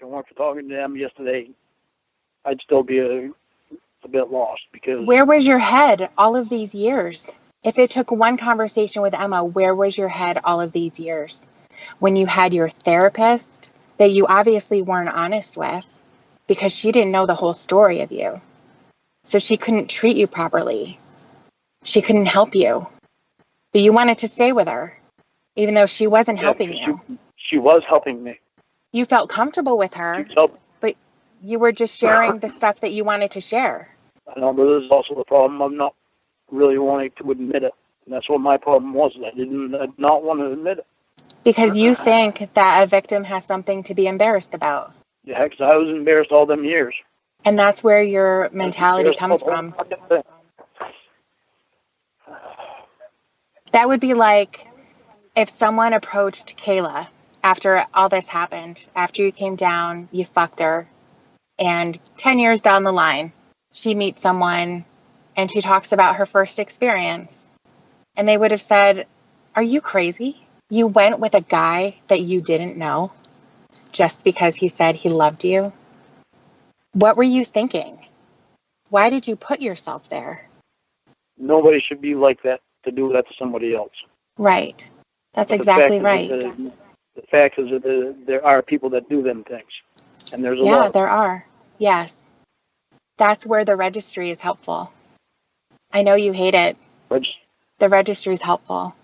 it weren't for talking to them yesterday, I'd still be a bit lost because... Where was your head all of these years? If it took one conversation with Emma, where was your head all of these years? When you had your therapist that you obviously weren't honest with because she didn't know the whole story of you. So she couldn't treat you properly. She couldn't help you. But you wanted to stay with her, even though she wasn't helping you. She was helping me. You felt comfortable with her, but you were just sharing the stuff that you wanted to share. I know, but there's also the problem of not really wanting to admit it. And that's what my problem was. I did not want to admit it. Because you think that a victim has something to be embarrassed about. Yeah, because I was embarrassed all them years. And that's where your mentality comes from. That would be like if someone approached Kayla after all this happened, after you came down, you fucked her, and 10 years down the line, she meets someone and she talks about her first experience. And they would have said, "Are you crazy? You went with a guy that you didn't know just because he said he loved you? What were you thinking? Why did you put yourself there?" Nobody should be like that, to do that to somebody else. Right. That's exactly right. The fact is that there are people that do them things. And there's a lot. Yeah, there are. Yes. That's where the registry is helpful. I know you hate it. The registry is helpful.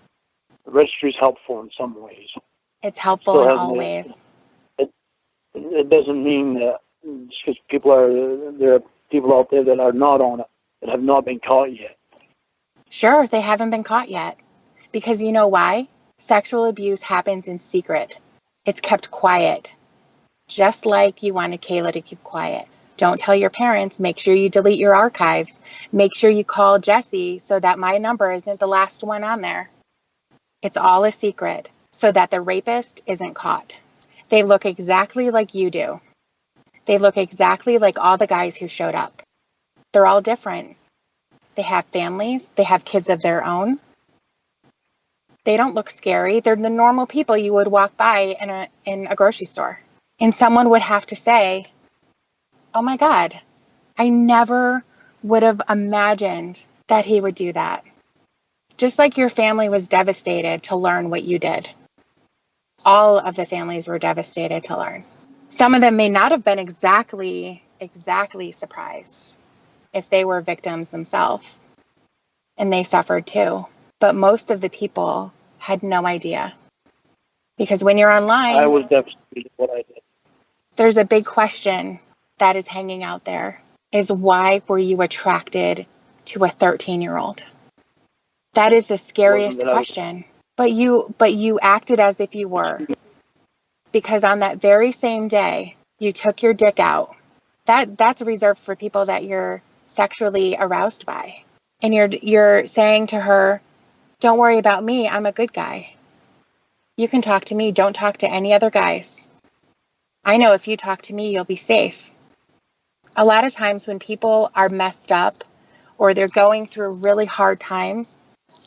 The registry is helpful in some ways. It's helpful in all ways. It doesn't mean that just because there are people out there that are not on it, that have not been caught yet. Sure, they haven't been caught yet. Because you know why? Sexual abuse happens in secret. It's kept quiet. Just like you wanted Kayla to keep quiet. Don't tell your parents. Make sure you delete your archives. Make sure you call Jesse so that my number isn't the last one on there. It's all a secret so that the rapist isn't caught. They look exactly like you do. They look exactly like all the guys who showed up. They're all different. They have families. They have kids of their own. They don't look scary. They're the normal people you would walk by in a grocery store. And someone would have to say, "Oh my God, I never would have imagined that he would do that." Just like your family was devastated to learn what you did. All of the families were devastated to learn. Some of them may not have been exactly surprised if they were victims themselves and they suffered too. But most of the people had no idea. Because when you're online, I was devastated what I did. There's a big question that is hanging out there, is why were you attracted to a 13-year-old? That is the scariest question. But you acted as if you were. Because on that very same day, you took your dick out. That's reserved for people that you're sexually aroused by. And you're saying to her, "Don't worry about me, I'm a good guy. You can talk to me, don't talk to any other guys. I know if you talk to me, you'll be safe." A lot of times when people are messed up or they're going through really hard times,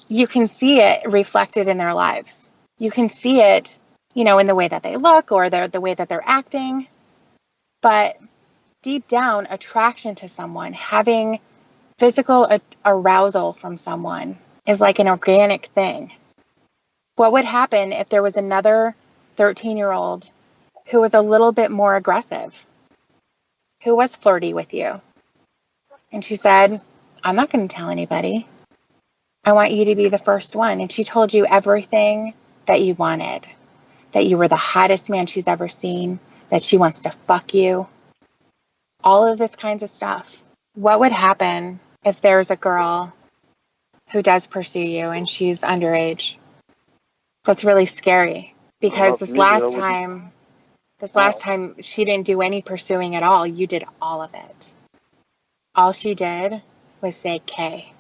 you can see it reflected in their lives. You can see it, in the way that they look or the way that they're acting. But deep down, attraction to someone, having physical arousal from someone is like an organic thing. What would happen if there was another 13-year-old who was a little bit more aggressive, who was flirty with you? And she said, "I'm not going to tell anybody. I want you to be the first one." And she told you everything that you wanted, that you were the hottest man she's ever seen, that she wants to fuck you, all of this kinds of stuff. What would happen if there's a girl who does pursue you and she's underage? That's really scary because this last time she didn't do any pursuing at all. You did all of it. All she did was say K.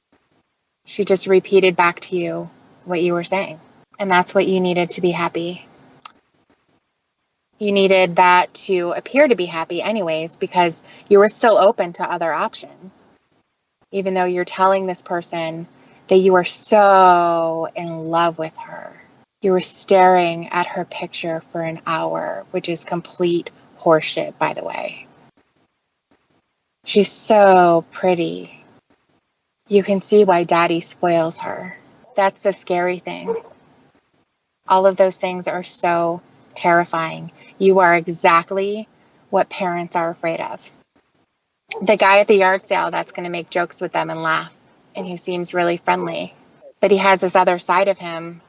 She just repeated back to you what you were saying. And that's what you needed to be happy. You needed that to appear to be happy anyways, because you were still open to other options. Even though you're telling this person that you are so in love with her. You were staring at her picture for an hour, which is complete horse shit, by the way. She's so pretty. You can see why daddy spoils her. That's the scary thing. All of those things are so terrifying. You are exactly what parents are afraid of. The guy at the yard sale that's going to make jokes with them and laugh, and he seems really friendly, but he has this other side of him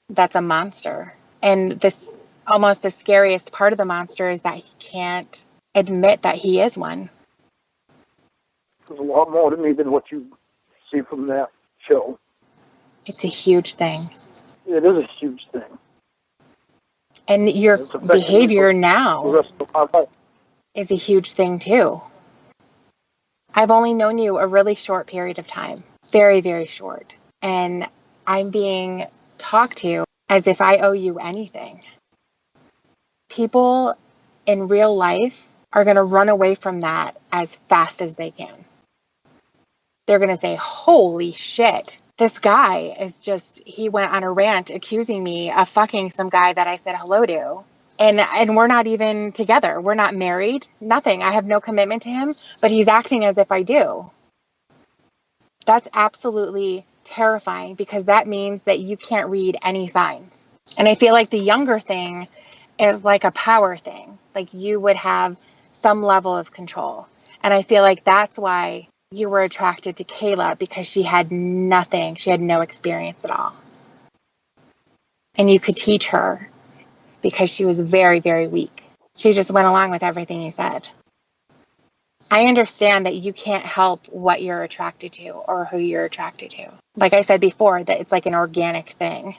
that's a monster. And this, almost the scariest part of the monster is that he can't admit that he is one. There's a lot more to me than what you see from that show. It's a huge thing. It is a huge thing. And your behavior now the rest of my life is a huge thing too. I've only known you a really short period of time. Very, very short. And I'm being talked to as if I owe you anything. People in real life are going to run away from that as fast as they can. They're going to say, holy shit, this guy is just, he went on a rant accusing me of fucking some guy that I said hello to. And we're not even together. We're not married, nothing. I have no commitment to him, but he's acting as if I do. That's absolutely terrifying because that means that you can't read any signs. And I feel like the younger thing is like a power thing. Like you would have some level of control. And I feel like that's why you were attracted to Kayla, because she had nothing. She had no experience at all. And you could teach her because she was very, very weak. She just went along with everything you said. I understand that you can't help what you're attracted to or who you're attracted to. Like I said before, that it's like an organic thing.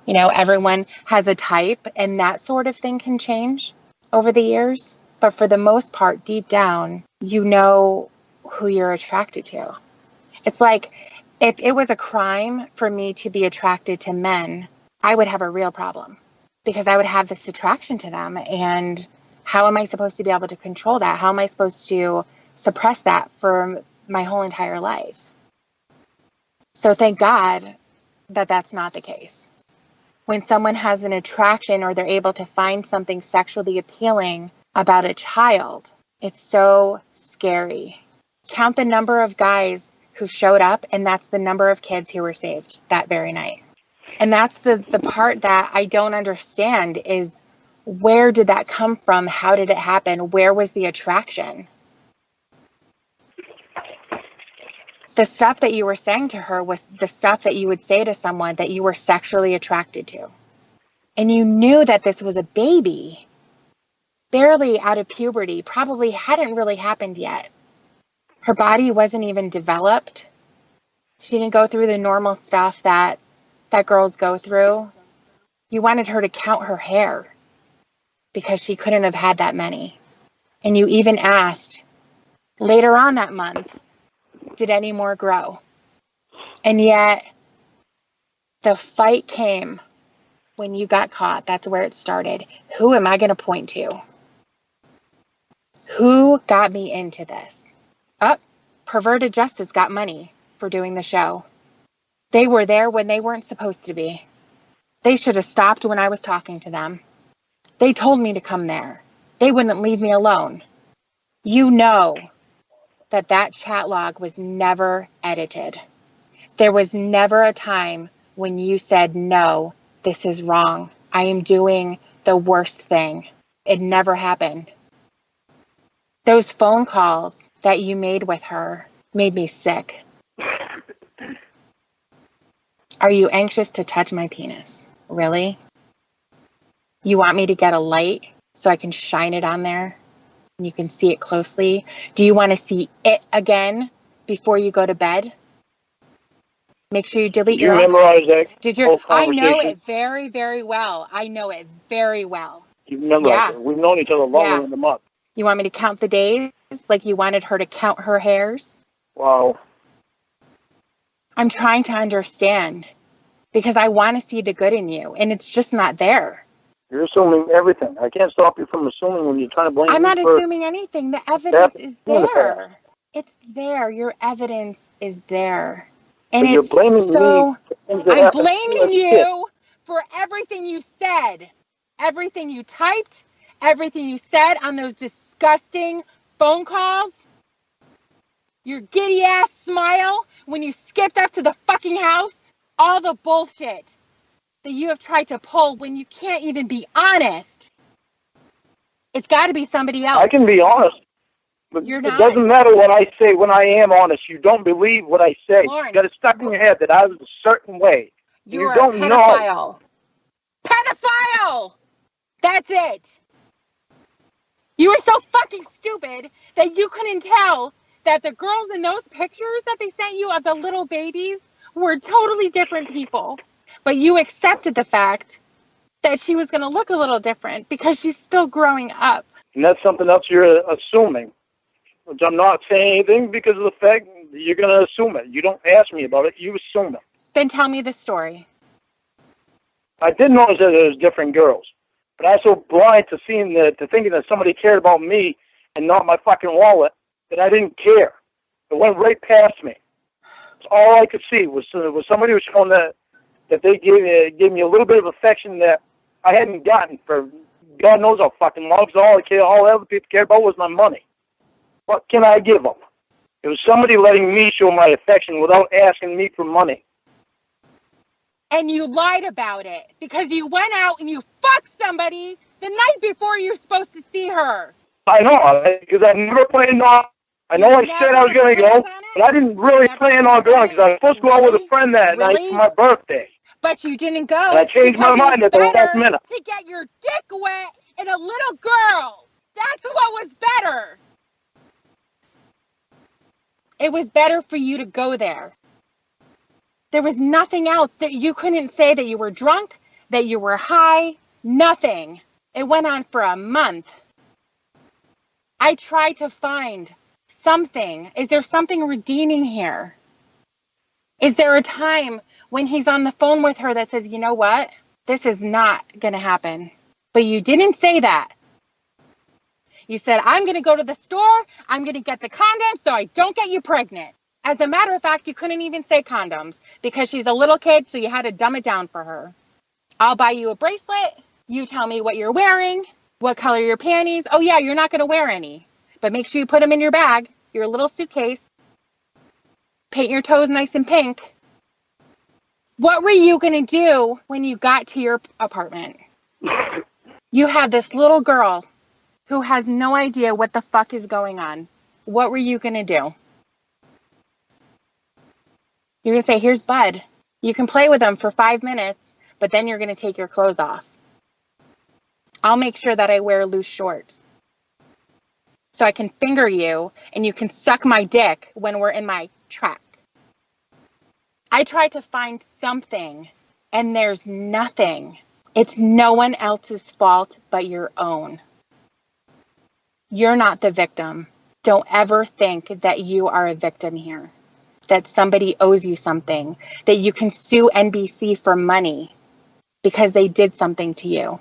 You know, everyone has a type, and that sort of thing can change over the years. But for the most part, deep down, you know who you're attracted to. It's like if it was a crime for me to be attracted to men, I would have a real problem because I would have this attraction to them. And how am I supposed to be able to control that? How am I supposed to suppress that for my whole entire life? So thank God that that's not the case. When someone has an attraction or they're able to find something sexually appealing about a child, it's so scary. Count the number of guys who showed up, and that's the number of kids who were saved that very night. And that's the part that I don't understand is, where did that come from? How did it happen? Where was the attraction? The stuff that you were saying to her was the stuff that you would say to someone that you were sexually attracted to. And you knew that this was a baby, barely out of puberty, probably hadn't really happened yet. Her body wasn't even developed. She didn't go through the normal stuff that girls go through. You wanted her to count her hair because she couldn't have had that many. And you even asked later on that month, did any more grow? And yet the fight came when you got caught. That's where it started. Who am I going to point to? Who got me into this? Perverted Justice got money for doing the show. They were there when they weren't supposed to be. They should have stopped when I was talking to them. They told me to come there. They wouldn't leave me alone. You know that chat log was never edited. There was never a time when you said, no, this is wrong. I am doing the worst thing. It never happened. Those phone calls that you made with her made me sick. Are you anxious to touch my penis? Really? You want me to get a light so I can shine it on there and you can see it closely? Do you want to see it again before you go to bed? Make sure you delete your memorize that. I know it very, very well. I know it very well. You memorized it. We've known each other longer than a month. You want me to count the days like you wanted her to count her hairs? Wow. I'm trying to understand because I want to see the good in you, and it's just not there. You're assuming everything. I can't stop you from assuming when you're trying to blame me. I'm not assuming anything. The evidence is there. It's there. Your evidence is there. And but it's you're blaming so... me. I'm blaming you for everything you said, everything you typed, everything you said on those disgusting phone calls, your giddy ass smile when you skipped up to the fucking house, all the bullshit that you have tried to pull when you can't even be honest. It's got to be somebody else. I can be honest, but You're it not. doesn't matter what I say when I am honest. You don't believe what I say. Lorne, You got it stuck in your head that I was a certain way. You're You don't a know. pedophile. Pedophile! That's it. You were so fucking stupid that you couldn't tell that the girls in those pictures that they sent you of the little babies were totally different people. But you accepted the fact that she was going to look a little different because she's still growing up. And that's something else you're assuming. Which I'm not saying anything because of the fact that you're going to assume it. You don't ask me about it. You assume it. Then tell me the story. I did notice that there was different girls. But I was so blind to thinking that somebody cared about me and not my fucking wallet that I didn't care. It went right past me. That's all I could see was somebody was showing that they gave me a little bit of affection that I hadn't gotten for God knows how fucking long. Because all the other people cared about was my money. What can I give them? It was somebody letting me show my affection without asking me for money. And you lied about it because you went out and you fucked somebody the night before you were supposed to see her. I know, because I never planned on. I know I said I was going to go, but I didn't really plan on going because I was supposed to go out with a friend that night for my birthday. But you didn't go. And I changed my mind at the last minute. To get your dick wet in a little girl. That's what was better. It was better for you to go there. There was nothing else that you couldn't say that you were drunk, that you were high, nothing. It went on for a month. I tried to find something. Is there something redeeming here? Is there a time when he's on the phone with her that says, you know what? This is not going to happen. But you didn't say that. You said, I'm going to go to the store. I'm going to get the condoms so I don't get you pregnant. As a matter of fact, you couldn't even say condoms because she's a little kid, so you had to dumb it down for her. I'll buy you a bracelet. You tell me what you're wearing, what color your panties. Oh, yeah, you're not going to wear any. But make sure you put them in your bag, your little suitcase. Paint your toes nice and pink. What were you going to do when you got to your apartment? You have this little girl who has no idea what the fuck is going on. What were you going to do? You're going to say, here's Bud. You can play with him for 5 minutes, but then you're going to take your clothes off. I'll make sure that I wear loose shorts so I can finger you and you can suck my dick when we're in my truck. I try to find something and there's nothing. It's no one else's fault but your own. You're not the victim. Don't ever think that you are a victim here. That somebody owes you something, that you can sue NBC for money because they did something to you.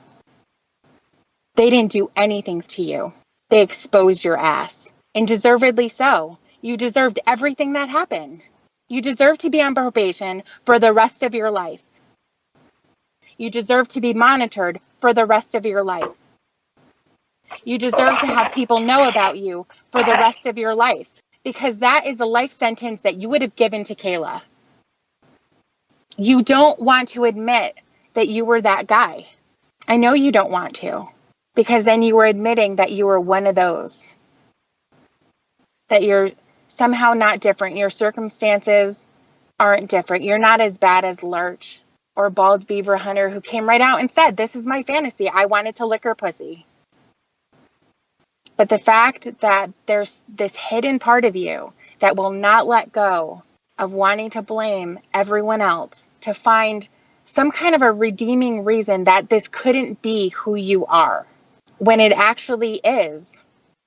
They didn't do anything to you. They exposed your ass, and deservedly so. You deserved everything that happened. You deserve to be on probation for the rest of your life. You deserve to be monitored for the rest of your life. You deserve to have people know about you for the rest of your life. Because that is a life sentence that you would have given to Kayla. You don't want to admit that you were that guy. I know you don't want to. Because then you were admitting that you were one of those. That you're somehow not different. Your circumstances aren't different. You're not as bad as Lurch or Bald Beaver Hunter who came right out and said, this is my fantasy. I wanted to lick her pussy. But the fact that there's this hidden part of you that will not let go of wanting to blame everyone else, to find some kind of a redeeming reason that this couldn't be who you are, when it actually is.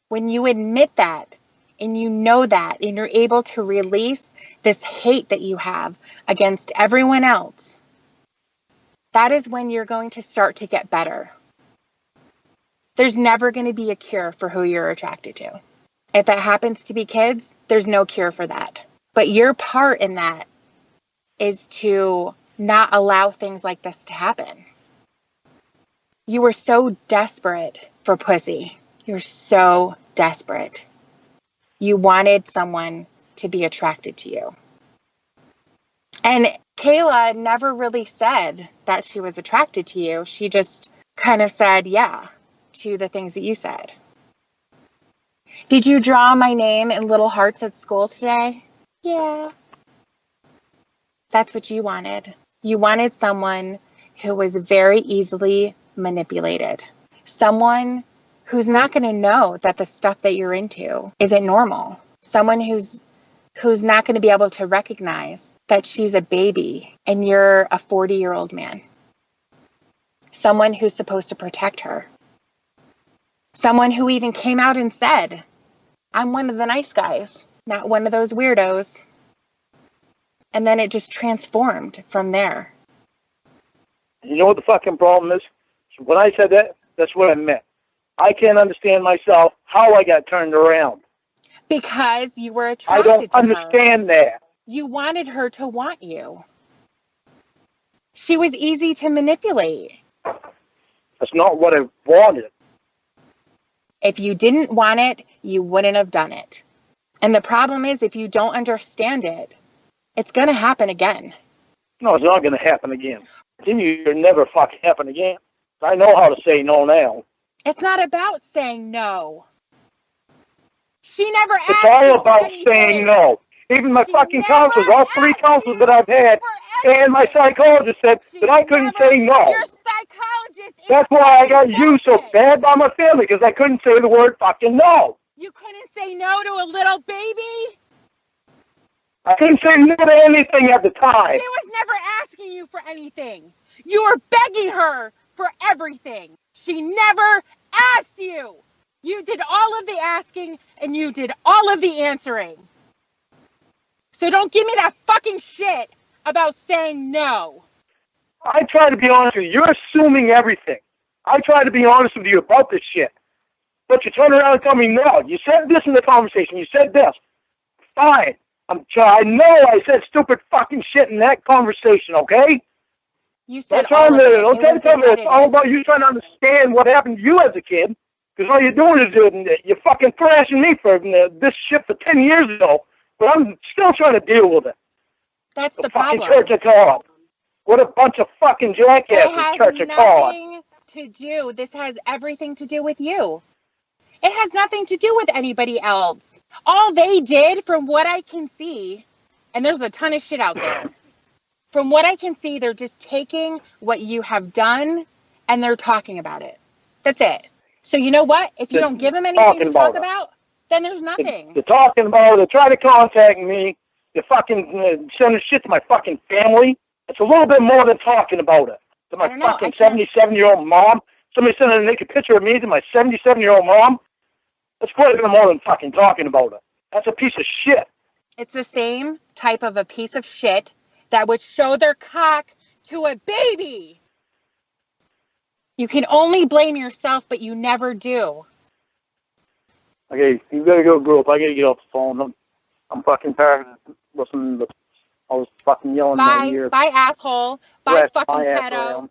When you admit that and you know that and you're able to release this hate that you have against everyone else, that is when you're going to start to get better. There's never going to be a cure for who you're attracted to. If that happens to be kids, there's no cure for that. But your part in that is to not allow things like this to happen. You were so desperate for pussy. You're so desperate. You wanted someone to be attracted to you. And Kayla never really said that she was attracted to you. She just kind of said, yeah, to the things that you said. Did you draw my name in little hearts at school today? Yeah. That's what you wanted. You wanted someone who was very easily manipulated. Someone who's not going to know that the stuff that you're into isn't normal. Someone who's not going to be able to recognize that she's a baby and you're a 40-year-old man. Someone who's supposed to protect her. Someone who even came out and said, I'm one of the nice guys, not one of those weirdos. And then it just transformed from there. You know what the fucking problem is? When I said that, that's what I meant. I can't understand myself how I got turned around. Because you were attracted to her. I don't understand that. You wanted her to want you. She was easy to manipulate. That's not what I wanted. If you didn't want it, you wouldn't have done it. And the problem is, if you don't understand it, it's going to happen again. No, it's not going to happen again. It'll never fucking happen again. I know how to say no now. It's not about saying no. She never asked. It's all about saying no. Even my fucking counselors, all 3 counselors that I've had, and my psychologist said that I couldn't say no. Your psychologist. That's why I got used so bad by my family, because I couldn't say the word fucking no. You couldn't say no to a little baby? I couldn't say no to anything at the time. She was never asking you for anything. You were begging her for everything. She never asked you. You did all of the asking, and you did all of the answering. So don't give me that fucking shit about saying no. I try to be honest with you. You're assuming everything. I try to be honest with you about this shit. But you turn around and tell me no. You said this in the conversation. You said this. Fine. I know I said stupid fucking shit in that conversation, okay? You said all of it. Don't tell me it's all about you trying to understand what happened to you as a kid. Because all you're doing is you're fucking thrashing me for this shit for 10 years ago. But I'm still trying to deal with it. That's the problem. Fucking Church of God. What a bunch of fucking jackasses, Church of God. It has nothing to do. This has everything to do with you. It has nothing to do with anybody else. All they did, from what I can see, and there's a ton of shit out there. From what I can see, they're just taking what you have done and they're talking about it. That's it. So you know what? If you don't give them anything to talk about, then there's nothing. They're talking about it. They're trying to contact me. They're fucking sending shit to my fucking family. It's a little bit more than talking about it. To my fucking 77-year-old mom. Somebody sending a naked picture of me to my 77-year-old mom. That's quite a bit more than fucking talking about it. That's a piece of shit. It's the same type of a piece of shit that would show their cock to a baby. You can only blame yourself, but you never do. Okay, you gotta go, group. I gotta get off the phone. I'm fucking tired of listening to all this fucking yelling in my ear. Bye, asshole. Bye, fucking pedo.